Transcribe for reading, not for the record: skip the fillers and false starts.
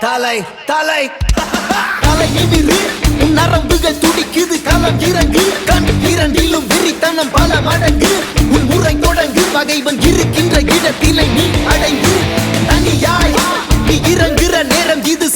தலை தலை தலை எதிரு உன் நரம்புகள் துடிக்குது களம் இறங்கு கண் இரண்டிலும் வெறித்தனம் பல மடங்கு உன் முறை தொடங்கு பகைவன் இருக்கின்ற இடத்திலே நீ அடைந்து தனியாய் நீ இறங்குற நேரம் இது